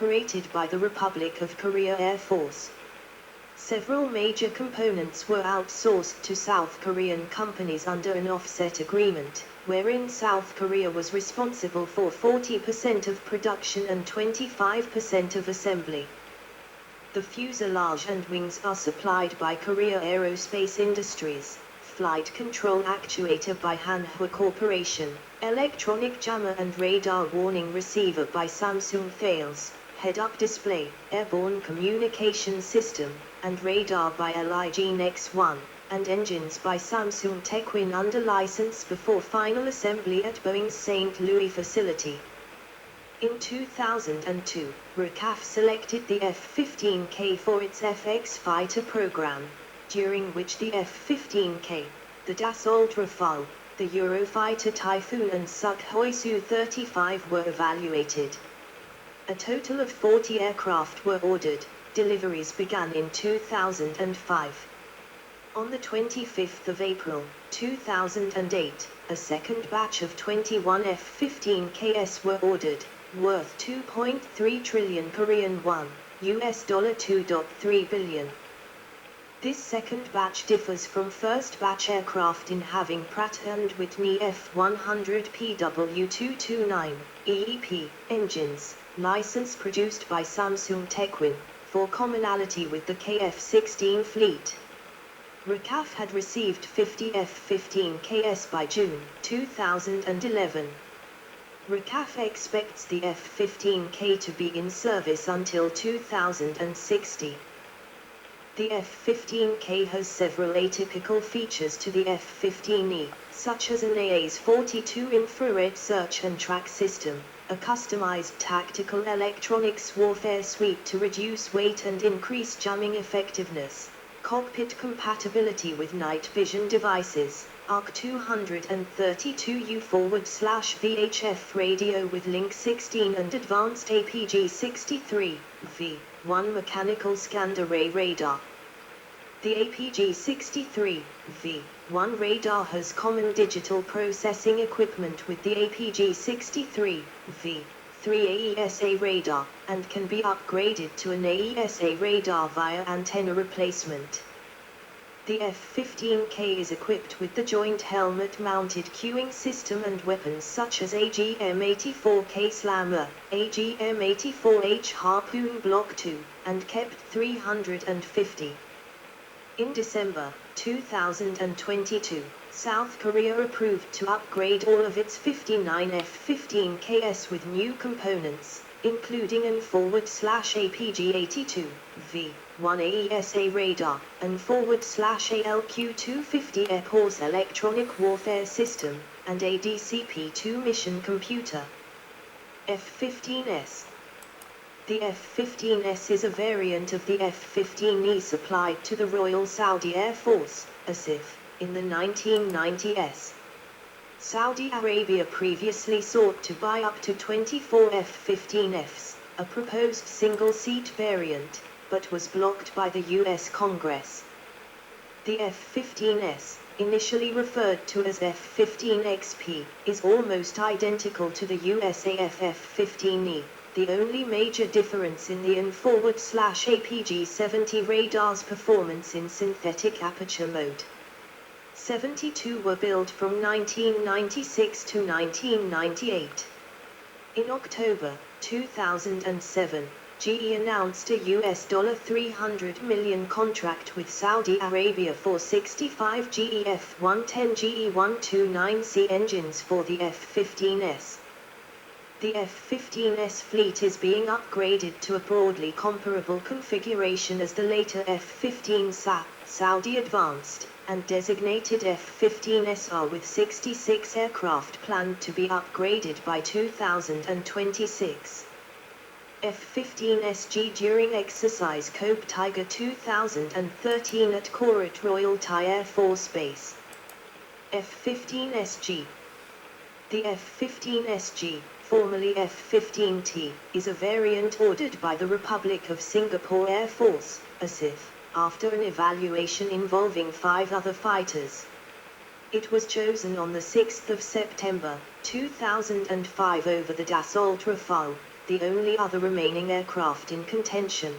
operated by the Republic of Korea Air Force. Several major components were outsourced to South Korean companies under an offset agreement, wherein South Korea was responsible for 40% of production and 25% of assembly. The fuselage and wings are supplied by Korea Aerospace Industries, flight control actuator by Hanwha Corporation, electronic jammer and radar warning receiver by Samsung Thales, head-up display, airborne communication system, and radar by LIG Nex 1, and engines by Samsung Techwin under license before final assembly at Boeing's St. Louis facility. In 2002, RACAF selected the F-15K for its FX fighter program, during which the F-15K, the Dassault Rafale, the Eurofighter Typhoon and Sukhoi Su-35 were evaluated. A total of 40 aircraft were ordered. Deliveries began in 2005. On the 25th of April, 2008, a second batch of 21 F-15KS were ordered, worth 2.3 trillion Korean won, US dollar $2.3 billion. This second batch differs from first batch aircraft in having Pratt & Whitney F-100PW229 EEP engines, license produced by Samsung Techwin, for commonality with the KF-16 fleet. RACAF had received 50 F-15KS by June 2011. RACAF expects the F-15K to be in service until 2060. The F-15K has several atypical features to the F-15E, such as an AAS-42 infrared search and track system, a customized tactical electronics warfare suite to reduce weight and increase jamming effectiveness, cockpit compatibility with night vision devices, ARC-232U /VHF radio with Link 16 and advanced APG-63 V1 mechanical scanned array radar. The APG-63 V1 radar has common digital processing equipment with the APG-63 V3 AESA radar, and can be upgraded to an AESA radar via antenna replacement. The F-15K is equipped with the joint helmet-mounted cueing system and weapons such as AGM-84K Slammer, AGM-84H Harpoon Block 2, and KEP 350. In December 2022, South Korea approved to upgrade all of its 59 F-15KS with new components, including an /APG-82 V1 AESA radar, and /ALQ-250 Air Force electronic warfare system, and a DCP-2 mission computer. F-15S. The F-15S is a variant of the F-15E supplied to the Royal Saudi Air Force, ASIF, in the 1990s. Saudi Arabia previously sought to buy up to 24 F-15Fs, a proposed single-seat variant, but was blocked by the U.S. Congress. The F-15S, initially referred to as F-15XP, is almost identical to the USAF F-15E. The only major difference in the /APG-70 radar's performance in synthetic aperture mode. 72 were built from 1996 to 1998. In October 2007, GE announced a US $300 million contract with Saudi Arabia for 65 GE F-110 GE-129C engines for the F-15S. The F-15S fleet is being upgraded to a broadly comparable configuration as the later F-15SA, Saudi Advanced, and designated F-15SR with 66 aircraft planned to be upgraded by 2026. F-15SG during exercise Cope Tiger 2013 at Korat Royal Thai Air Force Base. F-15SG. The F-15SG, formerly F-15T, is a variant ordered by the Republic of Singapore Air Force, ASIF, after an evaluation involving 5 other fighters. It was chosen on the 6th of September, 2005 over the Dassault Rafale, the only other remaining aircraft in contention.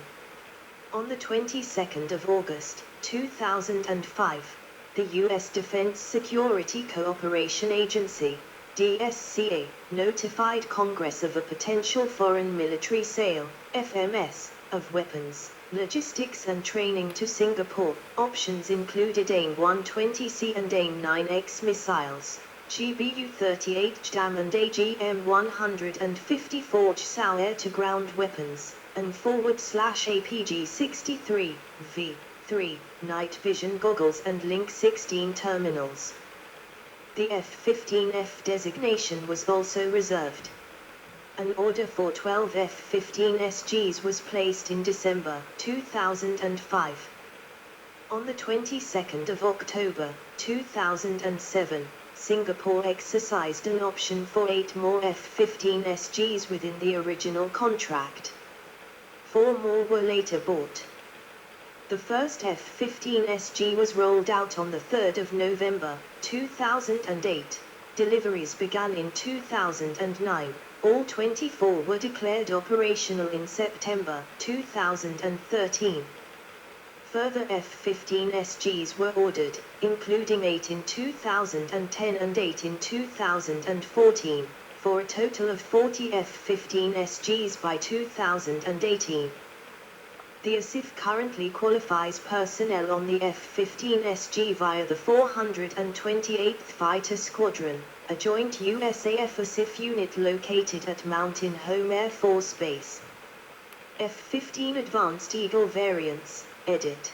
On the 22nd of August, 2005, the U.S. Defense Security Cooperation Agency, DSCA, notified Congress of a potential foreign military sale, FMS, of weapons, logistics and training to Singapore. Options included AIM-120C and AIM-9X missiles, GBU-38 JDAM and AGM-154 JSOW air-to-ground weapons, and /APG-63, V-3, night vision goggles and Link 16 terminals. The F-15F designation was also reserved. An order for 12 F-15SGs was placed in December 2005. On the 22nd of October 2007, Singapore exercised an option for 8 more F-15SGs within the original contract. 4 more were later bought. The first F-15SG was rolled out on the 3rd of November 2008. Deliveries began in 2009. All 24 were declared operational in September 2013. Further F-15SGs were ordered, including 8 in 2010 and 8 in 2014, for a total of 40 F-15SGs by 2018. The ASIF currently qualifies personnel on the F-15SG via the 428th Fighter Squadron, a joint USAF ASIF unit located at Mountain Home Air Force Base. F-15 Advanced Eagle variants, edit.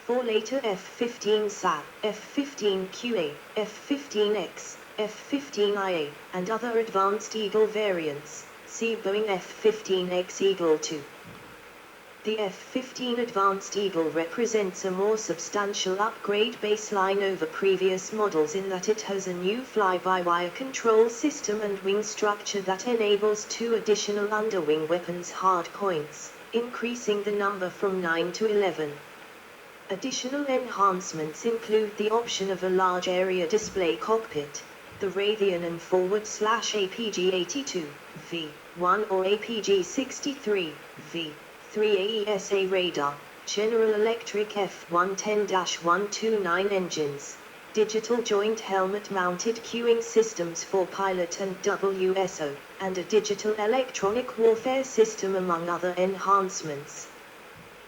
For later F-15SAT, F-15QA, F-15X, F-15IA, and other Advanced Eagle variants, see Boeing F-15X Eagle II. The F-15 Advanced Eagle represents a more substantial upgrade baseline over previous models in that it has a new fly-by-wire control system and wing structure that enables 2 additional underwing weapons hardpoints, increasing the number from 9 to 11. Additional enhancements include the option of a large area display cockpit, the Raytheon and /APG-82, V1 or APG-63, V3 AESA radar, General Electric F-110-129 engines, digital joint helmet-mounted cueing systems for pilot and WSO, and a digital electronic warfare system among other enhancements.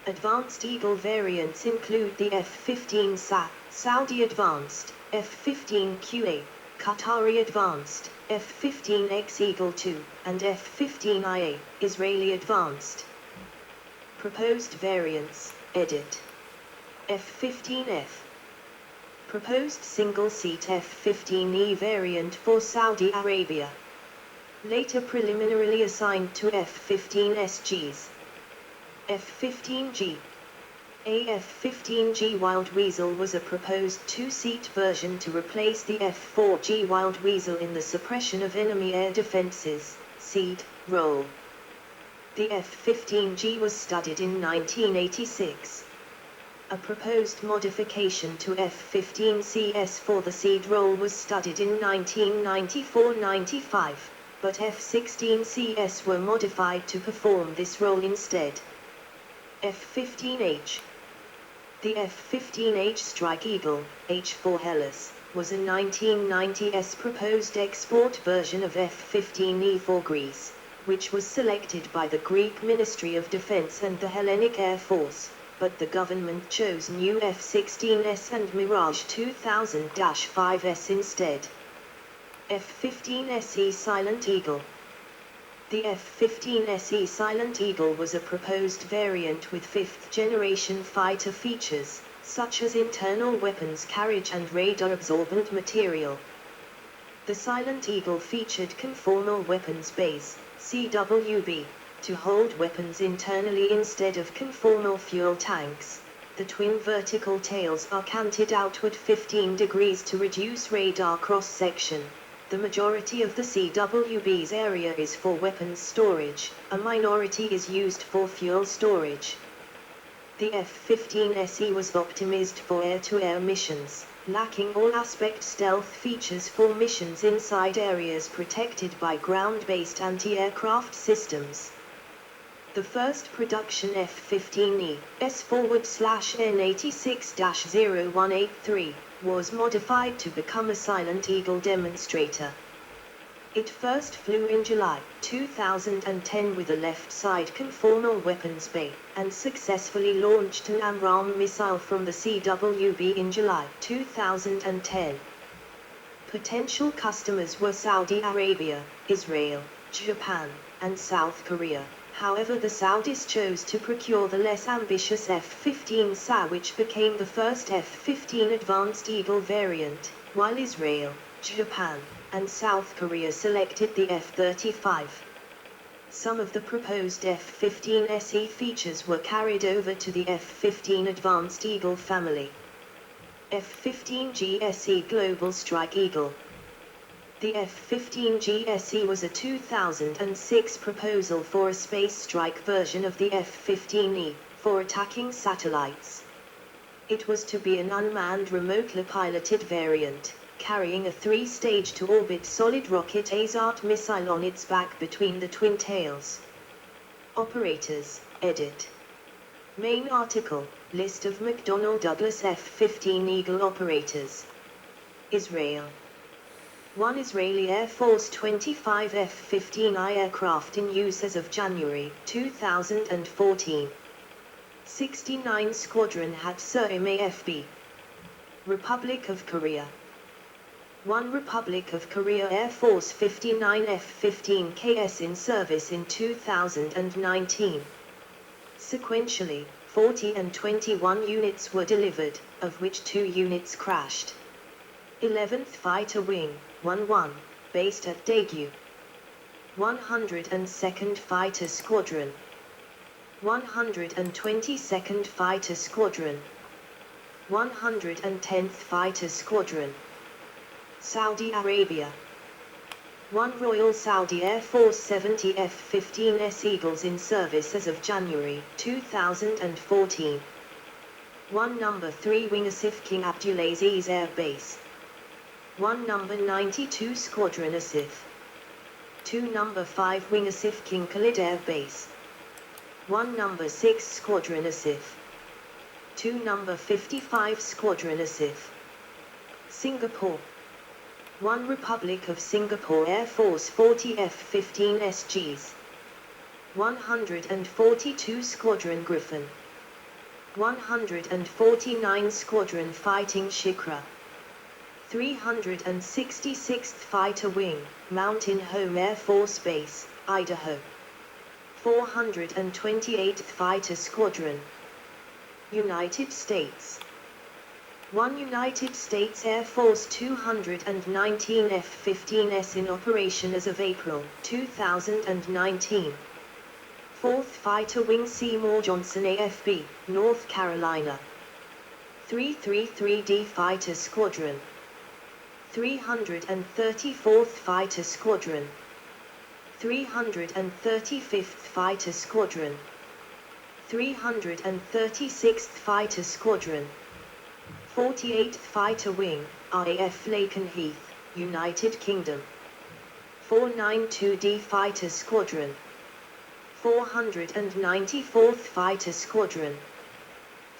Advanced Eagle variants include the F-15SAT, Saudi Advanced, F-15QA, Qatari Advanced, F-15X Eagle II, and F-15IA, Israeli Advanced. Proposed variants, edit. F-15F. Proposed single-seat F-15E variant for Saudi Arabia. Later preliminarily assigned to F-15SGs. F-15G. A F-15G Wild Weasel was a proposed 2-seat version to replace the F-4G Wild Weasel in the suppression of enemy air defenses, SEAD, role. The F-15G was studied in 1986. A proposed modification to F-15CS for the SEAD role was studied in 1994-95, but F-16CS were modified to perform this role instead. F-15H. The F-15H Strike Eagle, H-4 Hellas, was a 1990s proposed export version of F-15E for Greece, which was selected by the Greek Ministry of Defense and the Hellenic Air Force, but the government chose new F-16S and Mirage 2000-5S instead. F-15SE Silent Eagle. The F-15SE Silent Eagle was a proposed variant with 5th-generation fighter features, such as internal weapons carriage and radar-absorbent material. The Silent Eagle featured conformal weapons bays, CWB, to hold weapons internally instead of conformal fuel tanks. The twin vertical tails are canted outward 15 degrees to reduce radar cross-section. The majority of the CWB's area is for weapons storage, a minority is used for fuel storage. The F-15SE was optimized for air-to-air missions. lacking all aspect stealth features for missions inside areas protected by ground-based anti-aircraft systems. The first production F-15E, S/N86-0183, was modified to become a Silent Eagle demonstrator. It first flew in July 2010 with a left-side conformal weapons bay, and successfully launched an AMRAAM missile from the CWB in July 2010. Potential customers were Saudi Arabia, Israel, Japan, and South Korea. However, the Saudis chose to procure the less ambitious F-15E, which became the first F-15 Advanced Eagle variant, while Israel, Japan, and South Korea selected the F-35. Some of the proposed F-15SE features were carried over to the F-15 Advanced Eagle family. F-15G SE Global Strike Eagle. The F-15G SE was a 2006 proposal for a space strike version of the F-15E, for attacking satellites. It was to be an unmanned remotely piloted variant, carrying a 3-stage-to-orbit solid rocket ASAT missile on its back between the twin tails. Operators, edit. Main article, list of McDonnell Douglas F-15 Eagle operators. Israel. 1 Israeli Air Force 25 F-15I aircraft in use as of January 2014. 69 Squadron Hatsa MAFB. Republic of Korea. 1 Republic of Korea Air Force 59 F-15KS in service in 2019. Sequentially, 40 and 21 units were delivered, of which 2 units crashed. 11th Fighter Wing, 1-1, based at Daegu. 102nd Fighter Squadron. 122nd Fighter Squadron. 110th Fighter Squadron. Saudi Arabia. 1 Royal Saudi Air Force 70 F-15S Eagles in service as of January 2014. 1 Number 3 Wing Asif King Abdulaziz Air Base. 1 Number 92 Squadron Asif. 2 Number 5 Wing Asif King Khalid Air Base. 1 Number 6 Squadron Asif. 2 Number 55 Squadron Asif. Singapore. 1 Republic of Singapore Air Force 40 F-15 SGs. 142 Squadron Griffin. 149 Squadron Fighting Shikra. 366th Fighter Wing, Mountain Home Air Force Base, Idaho. 428th Fighter Squadron. United States. 1 United States Air Force 219 F-15S in operation as of April 2019. 4th Fighter Wing Seymour Johnson AFB, North Carolina. 333d Fighter Squadron. 334th Fighter Squadron. 335th Fighter Squadron. 336th Fighter Squadron. 48th Fighter Wing, RAF Lakenheath, United Kingdom. 492d Fighter Squadron. 494th Fighter Squadron.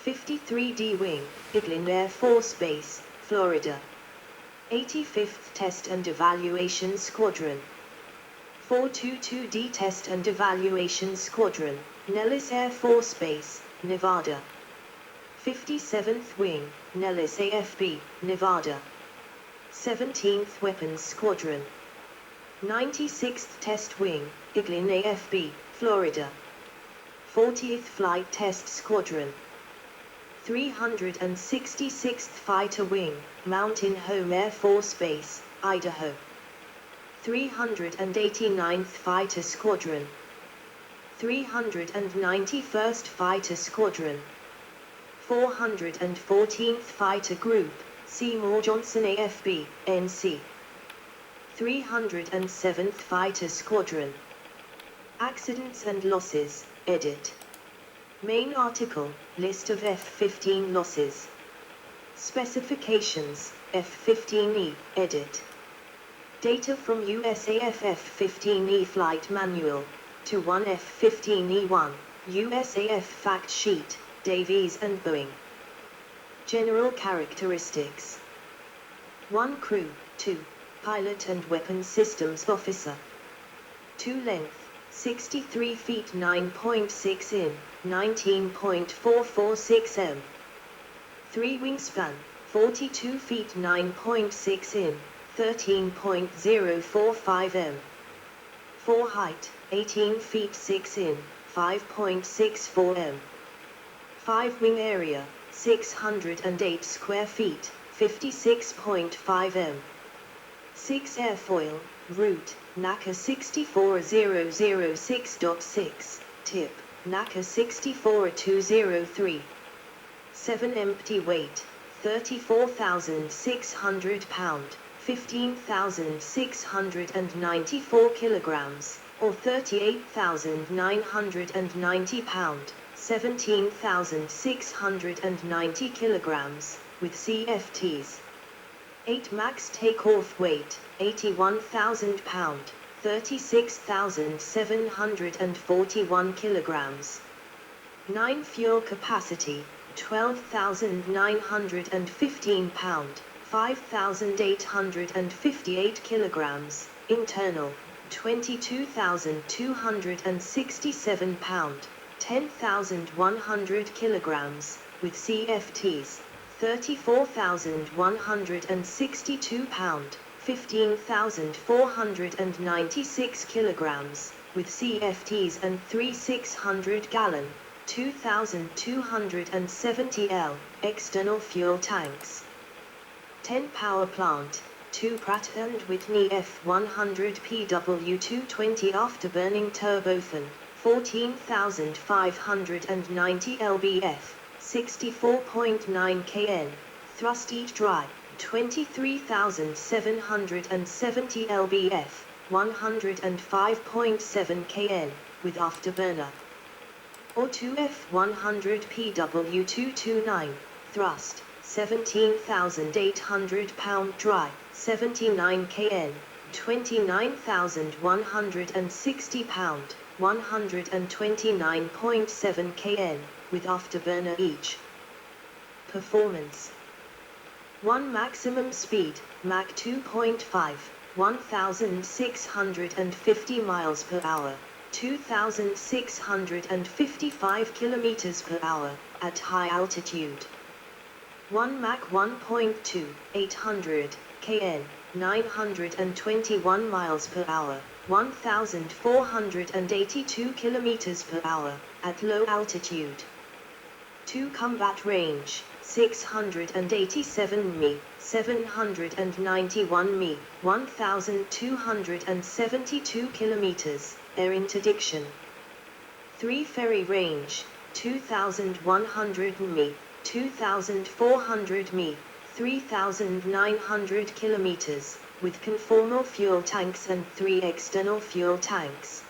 53d Wing, Eglin Air Force Base, Florida. 85th Test and Evaluation Squadron. 422d Test and Evaluation Squadron, Nellis Air Force Base, Nevada. 57th Wing, Nellis AFB, Nevada. 17th Weapons Squadron. 96th Test Wing, Eglin AFB, Florida. 40th Flight Test Squadron. 366th Fighter Wing, Mountain Home Air Force Base, Idaho. 389th Fighter Squadron. 391st Fighter Squadron. 414th Fighter Group, Seymour Johnson AFB, NC. 307th Fighter Squadron. Accidents and losses, edit. Main article, list of F-15 losses. Specifications, F-15E, edit. Data from USAF F-15E Flight Manual, to 1 F-15E1, USAF Fact Sheet, Davies and Boeing. General characteristics. 1 Crew, 2, Pilot and Weapons Systems Officer. 2 Length, 63 feet 9.6 in, 19.446 m. 3 Wingspan, 42 feet 9.6 in, 13.045 m. 4 Height, 18 feet 6 in, 5.64 m. 5 Wing Area, 608 square feet, 56.5 m. 6 Airfoil, route, NACA 64006.6, tip, NACA 64203. 7 Empty weight, 34,600 pound, 15,694 kilograms, or 38,990 pound, 17,690 kilograms, with CFTs. 8 Max takeoff weight, 81,000 pound, 36,741 kilograms. 9 Fuel capacity, 12,915 pound, 5,858 kilograms, internal, 22,267 pound, 10,100 kilograms, with CFTs, 34,162 pound, 15,496 kilograms, with CFTs and 3,600 gallon, 2,270 L, external fuel tanks. 10 Power plant, 2 Pratt & Whitney F100 PW220 afterburning turbofan, 14,590 lbf, 64.9 kN, thrust each dry, 23,770 lbf, 105.7 kN, with afterburner. Or 2 F100 PW229, thrust, 17,800 pound dry, 79 kN, 29,160 pound, 129.7 kN, with afterburner each. Performance. 1 Maximum speed, Mach 2.5, 1,650 miles per hour, 2,655 kilometers per hour, at high altitude. 1 Mach 1.2, 800 kN, 921 miles per hour, 1,482 kilometers per hour, at low altitude. 2 Combat range, 687 mi, 791 mi, 1,272 kilometers, air interdiction. 3 Ferry range, 2,100 mi, 2,400 mi, 3,900 kilometers, with conformal fuel tanks and 3 external fuel tanks.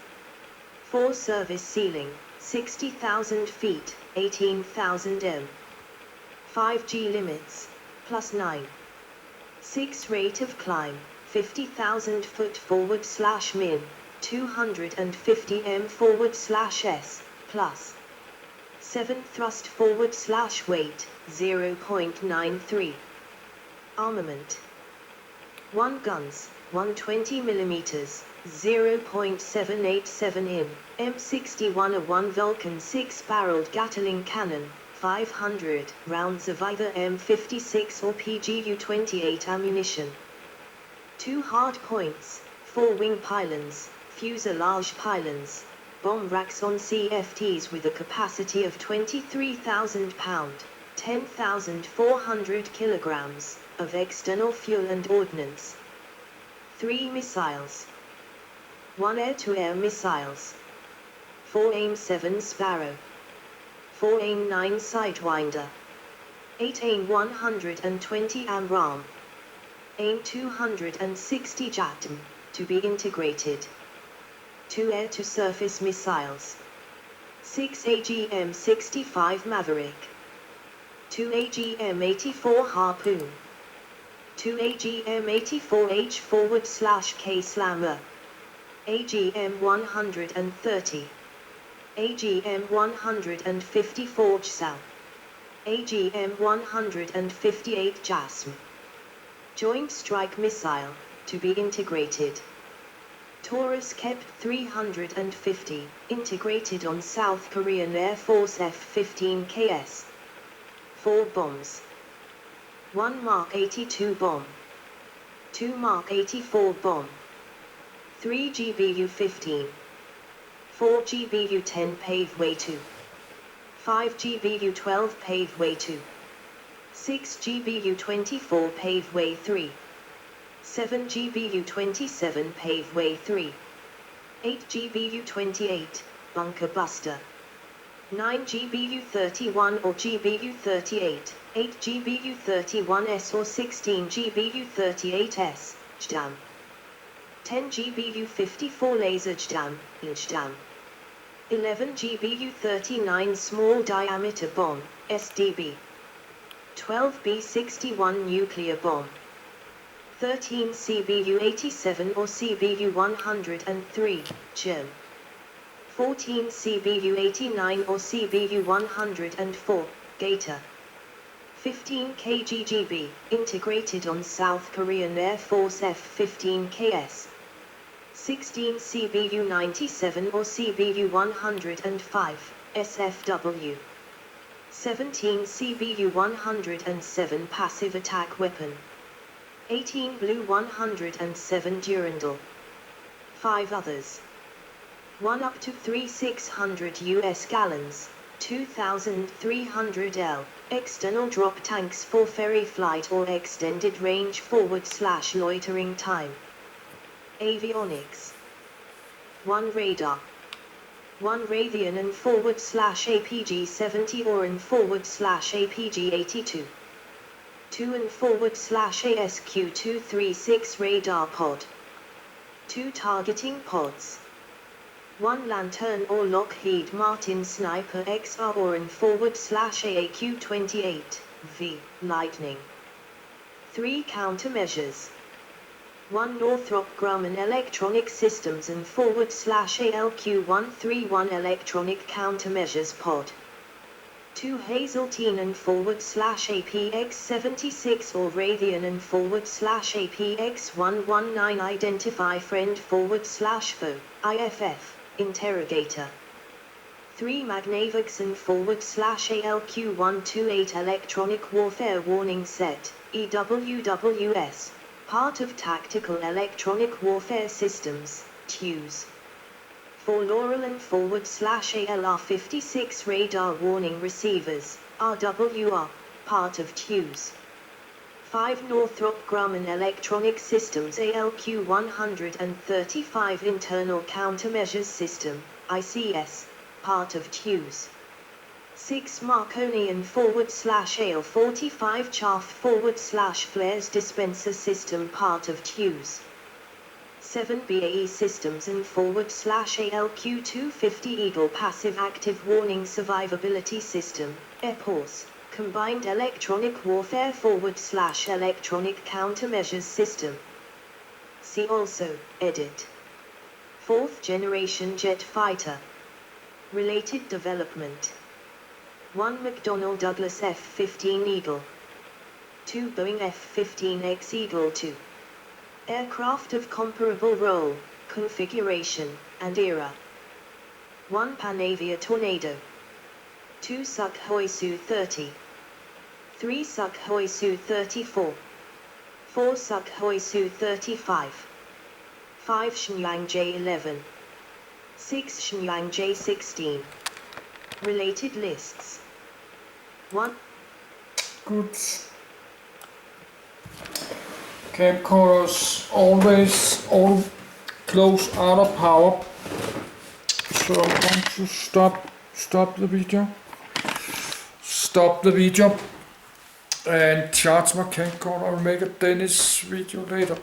4 Service ceiling, 60,000 feet, 18,000 m. 5G limits, +9. 6 Rate of climb, 50,000 foot forward/min, 250 m forward/s, plus. 7 Thrust forward/weight, 0.93. Armament. 1 Guns, 120 mm, 0.787 in, M61 A 1 Vulcan 6-barreled Gatling cannon, 500 rounds of either M56 or PGU-28 ammunition. 2 hard points, 4 wing pylons, fuselage pylons, bomb racks on CFTs with a capacity of 23,000 pound, 10,400 kilograms, of external fuel and ordnance. 3 Missiles. 1 Air-to-air missiles. 4 AIM-7 Sparrow. 4 AIM-9 Sidewinder. 8 AIM-120 AMRAAM. AIM-260 JATM, to be integrated. 2 air-to-surface missiles. 6 AGM-65 Maverick. 2 AGM-84 Harpoon, 2 AGM-84H/K Slammer, AGM-130, AGM-150 Forge Cell, AGM-158 JASM. Joint Strike Missile, to be integrated. Taurus Kep 350, integrated on South Korean Air Force F-15KS. 4 bombs. 1 Mark 82 bomb. 2 Mark 84 bomb. 3 GBU-15. 4 GBU-10 Paveway 2. 5 GBU-12 Paveway 2. 6 GBU-24 Paveway 3. 7 GBU-27 Paveway 3. 8 GBU-28, Bunker Buster. 9 GBU-31 or GBU-38, 8 GBU-31S or 16 GBU-38S, JDAM. 10 GBU-54 Laser JDAM, JDAM. 11 GBU-39 Small Diameter Bomb, SDB. 12 B-61 Nuclear Bomb. 13 CBU-87 or CBU-103, GEM. 14 CBU-89 or CBU-104, Gator. 15 KGGB, integrated on South Korean Air Force F-15KS. 16 CBU-97 or CBU-105, SFW. 17 CBU-107 Passive Attack Weapon. 18 Blue 107 Durandal. 5 others. 1 up to 3,600 US gallons, 2,300 L, external drop tanks for ferry flight or extended range forward/loitering time. Avionics. 1 radar. 1 Raytheon and /APG-70 or and /APG-82. 2 and /ASQ-236 radar pod. 2 targeting pods. 1 Lantern or Lockheed Martin Sniper XR or and /AQ-28V Lightning. 3 countermeasures. 1 Northrop Grumman Electronic Systems and /ALQ-131 Electronic Countermeasures pod. 2 Hazeltine and /APX-76 or Raytheon and /APX-119 Identify Friend /Foe, IFF, Interrogator. 3 Magnavox and /ALQ-128 Electronic Warfare Warning Set, EWWS, part of Tactical Electronic Warfare Systems, TEWS. 4 Laurel and /ALR-56 Radar Warning Receivers, RWR, part of TEWS. 5 Northrop Grumman Electronic Systems ALQ-135 Internal Countermeasures System, ICS, part of TEWS. 6 Marconi and /AL-45 Chaff /Flares Dispenser System, part of TEWS. 7 BAE Systems and /ALQ-250 Eagle Passive Active Warning Survivability System, EPAWS, Combined Electronic Warfare /Electronic Countermeasures System. See also, Edit. 4th Generation Jet Fighter. Related development. 1 McDonnell Douglas F-15 Eagle. 2 Boeing F-15X Eagle II. Aircraft of comparable role, configuration, and era. 1 Panavia Tornado. 2 Sukhoi Su-30. 3 Sukhoi Su-34. 4 Sukhoi Su-35. 5 Shenyang J-11. 6 Shenyang J-16. Related lists. 1. Good. Camcorders always all close out of power. So I'm going to stop the video. Stop the video and charge my camcorder. I'll make a Danish video later.